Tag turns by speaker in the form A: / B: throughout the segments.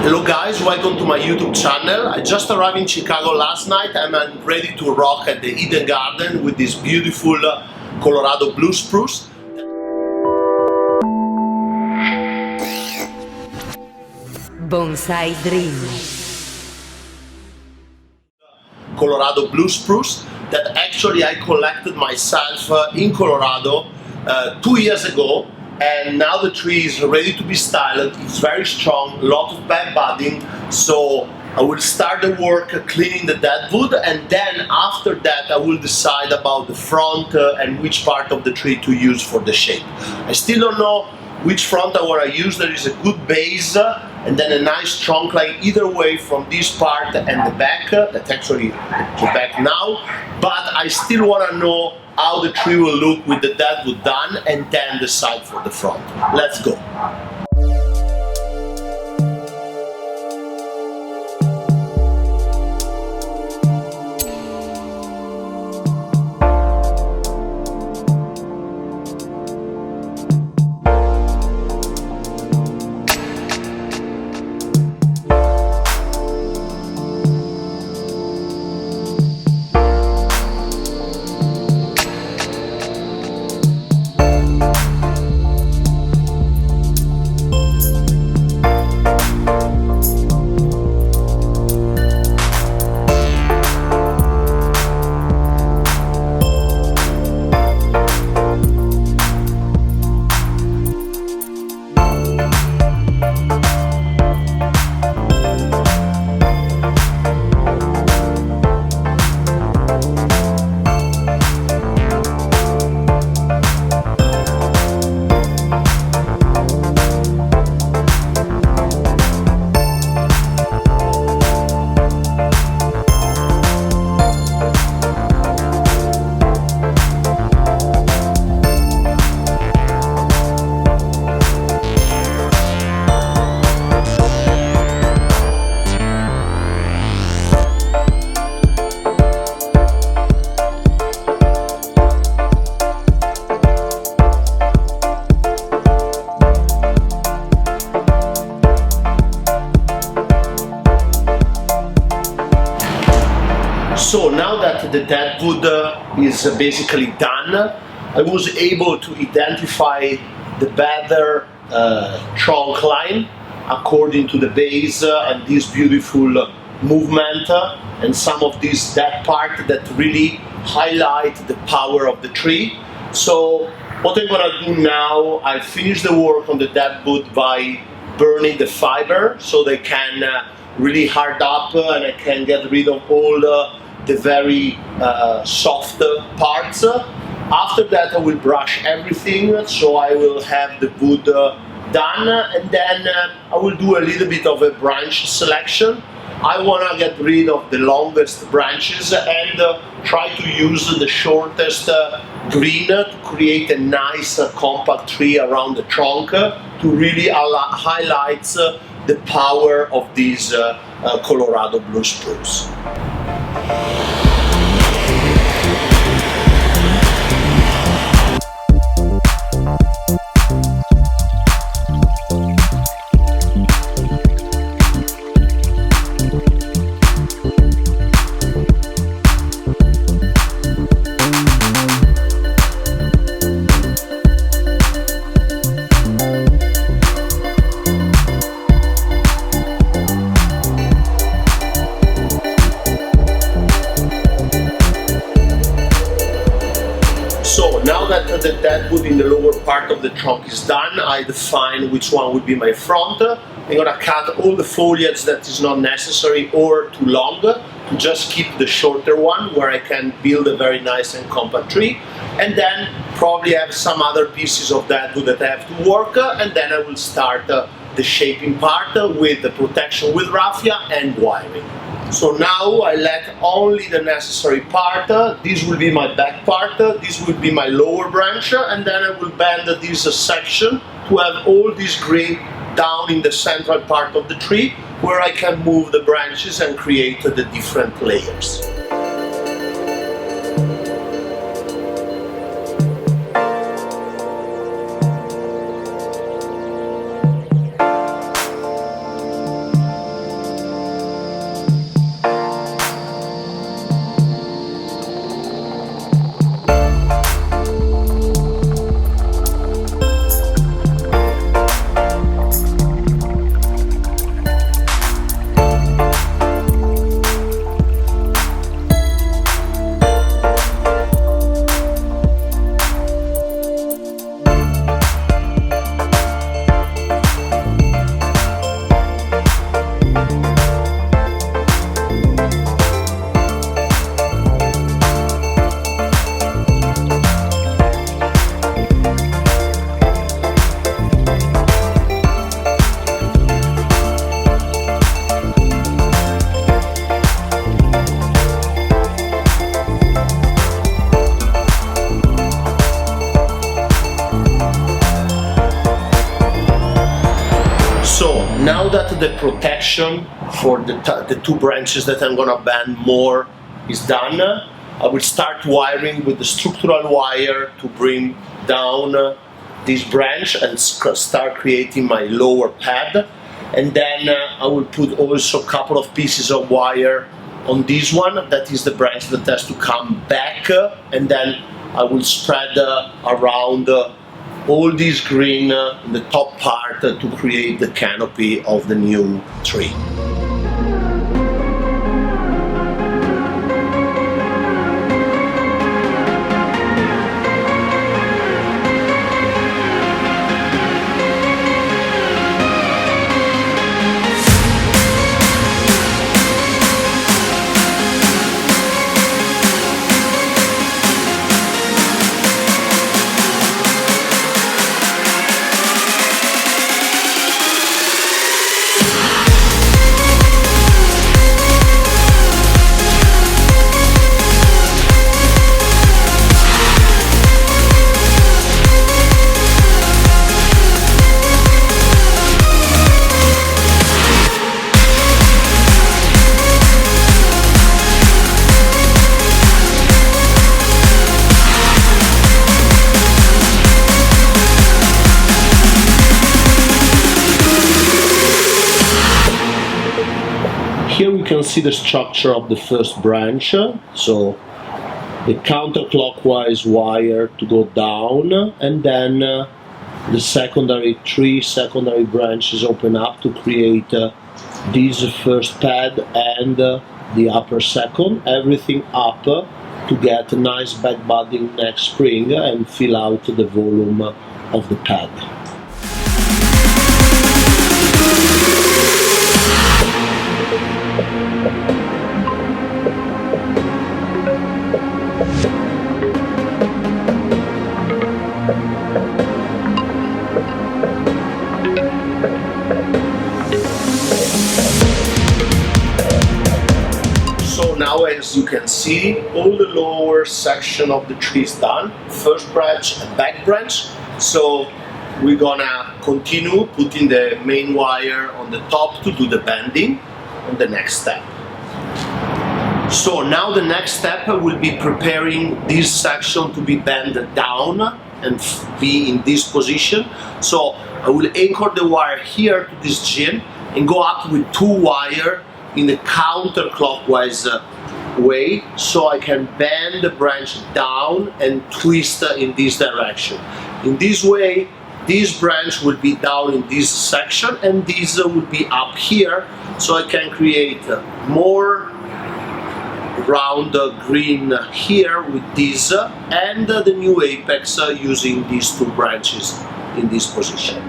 A: Hello guys, welcome to my YouTube channel. I just arrived in Chicago last night and I'm ready to rock at the Eden Garden with this beautiful Colorado blue spruce.
B: Bonsai Dream.
A: Colorado blue spruce that actually I collected myself in Colorado 2 years ago, and now the tree is ready to be styled. It's very strong, a lot of bad budding, so I will start the work cleaning the deadwood, and then after that I will decide about the front and which part of the tree to use for the shape. I still don't know which front I want to use. There is a good base and then a nice trunk line either way from this part and the back. That's actually the back now, but I still want to know how the tree will look with the deadwood done and then decide for the front. Let's go. So now that the deadwood is basically done, I was able to identify the better trunk line according to the base and this beautiful movement and some of this dead part that really highlight the power of the tree. So what I'm gonna do now, I finish the work on the deadwood by burning the fiber so they can really hard up and I can get rid of all the very soft parts. After that I will brush everything, so I will have the wood done, and then I will do a little bit of a branch selection. I want to get rid of the longest branches and try to use the shortest green to create a nice compact tree around the trunk to really highlight the power of this Colorado blue spruce. So now that the deadwood in the lower part of the trunk is done, I define which one would be my front. I'm gonna cut all the foliage that is not necessary or too long to just keep the shorter one where I can build a very nice and compact tree, and then probably have some other pieces of deadwood that I have to work, and then I will start the shaping part with the protection with raffia and wiring. So now I let only the necessary part. This will be my back part, this will be my lower branch, and then I will bend this section to have all this green down in the central part of the tree where I can move the branches and create the different layers. that the protection for the two branches that I'm gonna bend more is done, I will start wiring with the structural wire to bring down this branch and start creating my lower pad. And then I will put also a couple of pieces of wire on this one, that is the branch that has to come back, and then I will spread around all this green in the top part to create the canopy of the new tree. Here we can see the structure of the first branch, so the counterclockwise wire to go down, and then the three secondary branches open up to create this first pad and the upper second, everything up to get a nice back budding next spring and fill out the volume of the pad. So now, as you can see, all the lower section of the tree is done, first branch and back branch. So we're gonna continue putting the main wire on the top to do the bending on the next step. So now the next step will be preparing this section to be bent down and be in this position. So I will anchor the wire here to this gin and go up with two wire in the counterclockwise way, so I can bend the branch down and twist in this direction. In this way, this branch will be down in this section and this will be up here, so I can create more round green here with this and the new apex using these two branches in this position.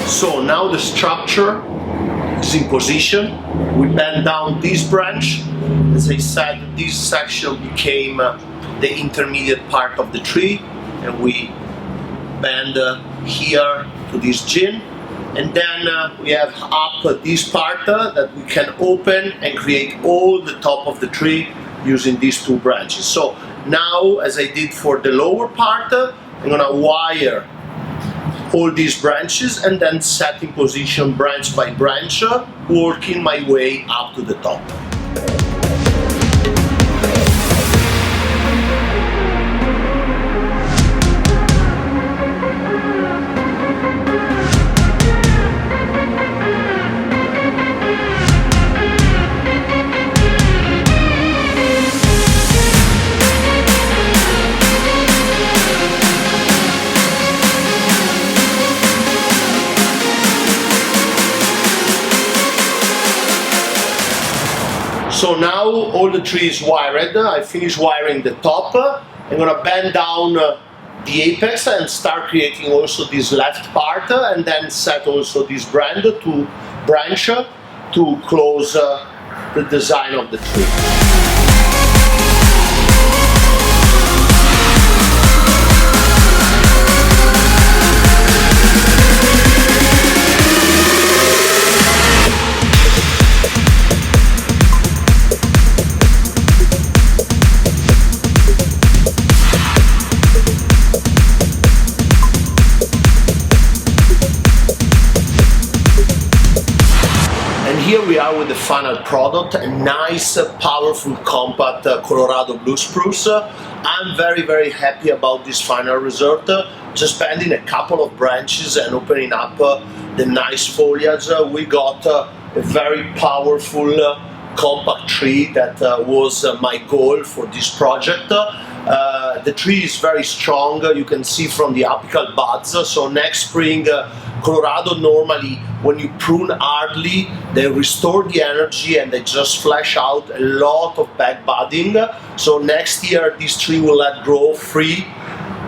A: So now the structure is in position. We bend down this branch. As I said, this section became the intermediate part of the tree, and we bend here to this gin. And then we have up this part that we can open and create all the top of the tree using these two branches. So now, as I did for the lower part, I'm gonna wire all these branches and then set in position branch by branch, working my way up to the top. So now all the tree is wired. I finished wiring the top, I'm gonna bend down the apex and start creating also this left part, and then set also this branch to close the design of the tree. Here we are with the final product, a nice, powerful, compact Colorado blue spruce. I'm very happy about this final result. Just bending a couple of branches and opening up the nice foliage, we got a very powerful, compact tree that was my goal for this project. The tree is very strong, you can see from the apical buds, so next spring Colorado normally when you prune hardly they restore the energy and they just flash out a lot of back budding. So next year this tree will let grow free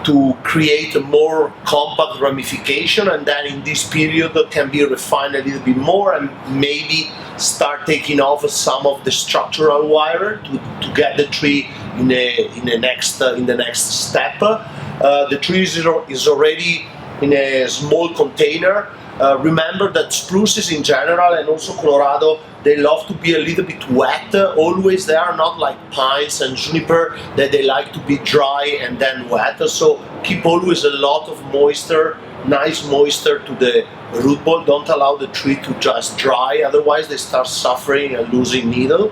A: to create a more compact ramification, and then in this period can be refined a little bit more and maybe start taking off some of the structural wire to get the tree in the next step. The tree is already in a small container. Remember that spruces in general and also Colorado, they love to be a little bit wet always. They are not like pines and juniper that they like to be dry and then wet. So keep always a lot of moisture, nice moisture to the root ball. Don't allow the tree to just dry, otherwise they start suffering and losing needle.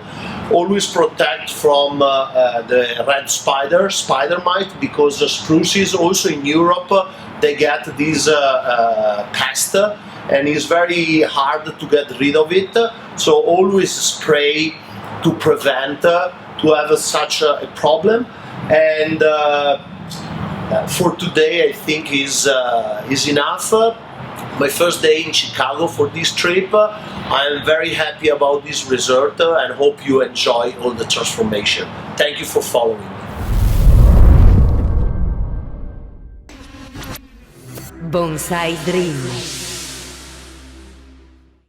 A: Always protect from the red spider mite, because the spruces also in Europe they get this pest and it's very hard to get rid of it. So always spray to prevent to have such a problem. And for today I think is enough. My first day in Chicago for this trip. I am very happy about this result and hope you enjoy all the transformation. Thank you for following me.
B: Bonsai Dream.